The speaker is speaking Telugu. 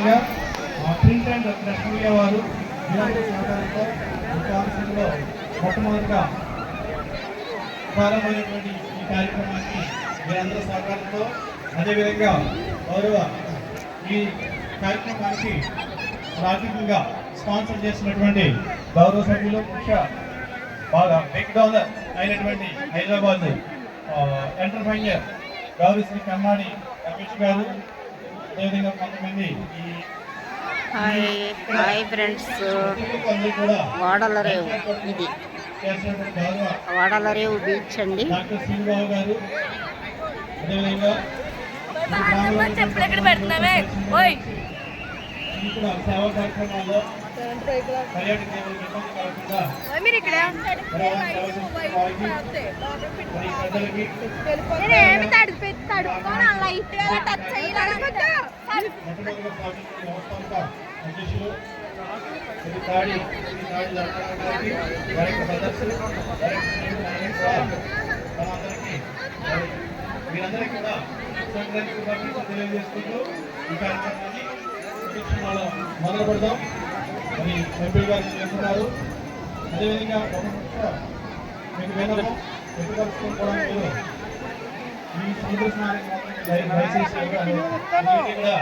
అదేవిధంగా ప్రింట్ అండ్ ప్రెస్ మీడియా వారు వీరందరూ సహకారంతో కాన్సెప్ట్లో మొట్టమొదటిగా ప్రారంభమైనటువంటి ఈ కార్యక్రమానికి వీరందరూ సహకారంతో అదేవిధంగా గౌరవ ఈ కార్యక్రమానికి ఆర్థికంగా స్పాన్సర్ చేసినటువంటి గౌరవ సభ్యులు ముఖ్య బాగా బిగ్ డోనర్ అయినటువంటి హైదరాబాద్ ఎంటర్ప్రైనర్ గౌరవ శ్రీ కమ్మాడి రమేష్ గారు అదేవిధంగా కొంతమంది హాయ్ ఫ్రెండ్స్, వాడలరేవు ఇది వాడలరేవు బీచ్ అండి. డాక్టర్ శ్రీబాబు గారు అదేవిధంగా సేవా కార్యక్రమాల్లో పర్యాటక అధ్యక్షులు వీరందరికీ కూడా సంక్రాంతి శుభాకాంక్షలు తెలియజేసుకుంటూ ఈ కార్యక్రమాన్ని మొదలు పెడదాం అని ఎంపీ గారు చేస్తున్నారు. అదేవిధంగా మీకు వినము ఎప్పుడు కలుసుకొని కూడా మీరు ఈ సముద్ర స్నానం దయచేసి కూడా